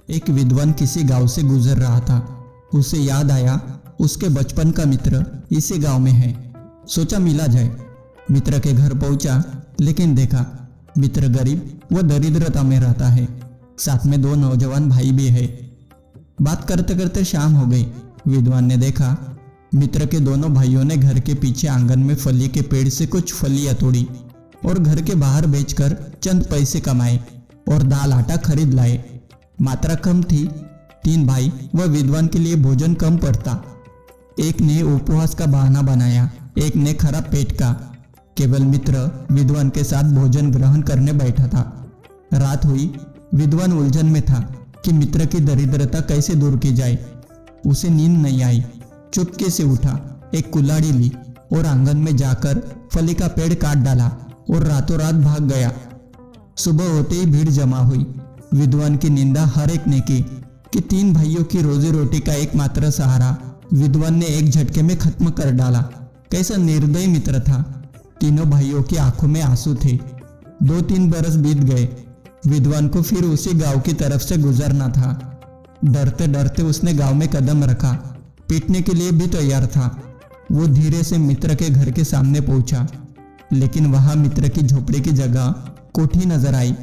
एक विद्वान किसी गांव से गुजर रहा था। उसे याद आया उसके बचपन का मित्र इसी गांव में है। सोचा मिला जाए। मित्र के घर पहुंचा, लेकिन देखा मित्र गरीब व दरिद्रता में रहता है। साथ में 2 नौजवान भाई भी है। बात करते करते शाम हो गई। विद्वान ने देखा मित्र के दोनों भाइयों ने घर के पीछे आंगन में फली के पेड़ से कुछ फलियां तोड़ी और घर के बाहर बेचकर चंद पैसे कमाए और दाल आटा खरीद लाए। मात्रा कम थी। 3 भाई व विद्वान के लिए भोजन कम पड़ता। एक ने उपवास का बहाना बनाया, एक ने खराब पेट का। केवल मित्र विद्वान के साथ भोजन ग्रहण करने बैठा था। रात हुई। विद्वान उलझन में था कि मित्र की दरिद्रता कैसे दूर की जाए। उसे नींद नहीं आई। चुपके से उठा, एक कुल्हाड़ी ली और आंगन में जाकर फली का पेड़ काट डाला और रातों रात भाग गया। सुबह होते ही भीड़ जमा हुई। विद्वान की निंदा हर एक ने की कि 3 भाइयों की रोजी रोटी का एकमात्र सहारा विद्वान ने एक झटके में खत्म कर डाला। कैसा निर्दयी मित्र था। तीनों भाइयों की आंखों में आंसू थे। 2-3 बरस बीत गए। विद्वान को फिर उसी गांव की तरफ से गुजरना था। डरते डरते उसने गांव में कदम रखा। पीटने के लिए भी तैयार था। वो धीरे से मित्र के घर के सामने पहुंचा, लेकिन वहां मित्र की झोपड़ी की जगह कोठी नजर आई।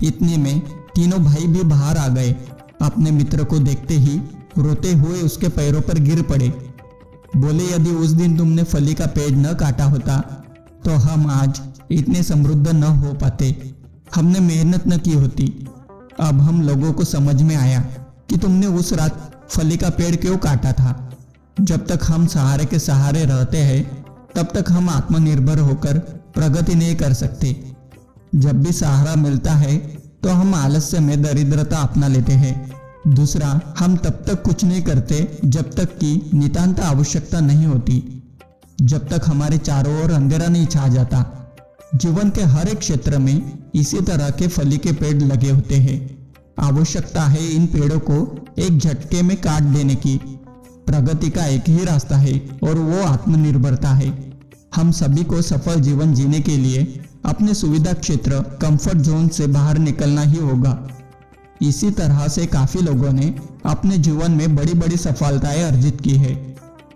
इतने में तीनों भाई भी बाहर आ गए। अपने मित्र को देखते ही रोते हुए उसके पैरों पर गिर पड़े। बोले, यदि उस दिन तुमने फली का पेड़ न काटा होता तो हम आज इतने समृद्ध न हो पाते। हमने मेहनत न की होती। अब हम लोगों को समझ में आया कि तुमने उस रात फली का पेड़ क्यों काटा था। जब तक हम सहारे के सहारे रहते हैं तब तक हम आत्मनिर्भर होकर प्रगति नहीं कर सकते। जब भी सहारा मिलता है तो हम आलस्य में दरिद्रता अपना लेते हैं। दूसरा, हम तब तक कुछ नहीं करते जब तक कि नितांत आवश्यकता नहीं होती, जब तक हमारे चारों ओर अंधेरा नहीं छा जाता। जीवन के हर एक क्षेत्र में इसी तरह के फली के पेड़ लगे होते हैं। आवश्यकता है इन पेड़ों को एक झटके में काट देने की। प्रगति का एक ही रास्ता है और वो आत्मनिर्भरता है। हम सभी को सफल जीवन जीने के लिए अपने सुविधा क्षेत्र कंफर्ट जोन से बाहर निकलना ही होगा। इसी तरह से काफी लोगों ने अपने जीवन में बड़ी बड़ी सफलताएं अर्जित की है।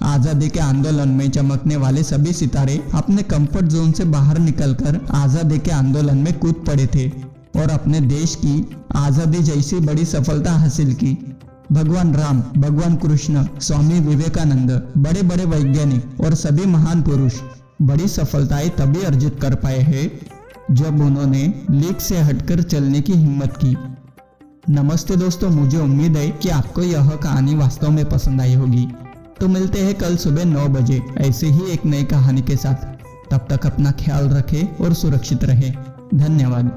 आजादी के आंदोलन में चमकने वाले सभी सितारे अपने कंफर्ट जोन से बाहर निकलकर आजादी के आंदोलन में कूद पड़े थे और अपने देश की आजादी जैसी बड़ी सफलता हासिल की। भगवान राम, भगवान कृष्ण, स्वामी विवेकानंद, बड़े बड़े वैज्ञानिक और सभी महान पुरुष बड़ी सफलताएं तभी अर्जित कर पाए हैं जब उन्होंने लीक से हटकर चलने की हिम्मत की। नमस्ते दोस्तों, मुझे उम्मीद है कि आपको यह कहानी वास्तव में पसंद आई होगी। तो मिलते हैं कल सुबह 9 बजे ऐसे ही एक नई कहानी के साथ। तब तक अपना ख्याल रखें और सुरक्षित रहें। धन्यवाद।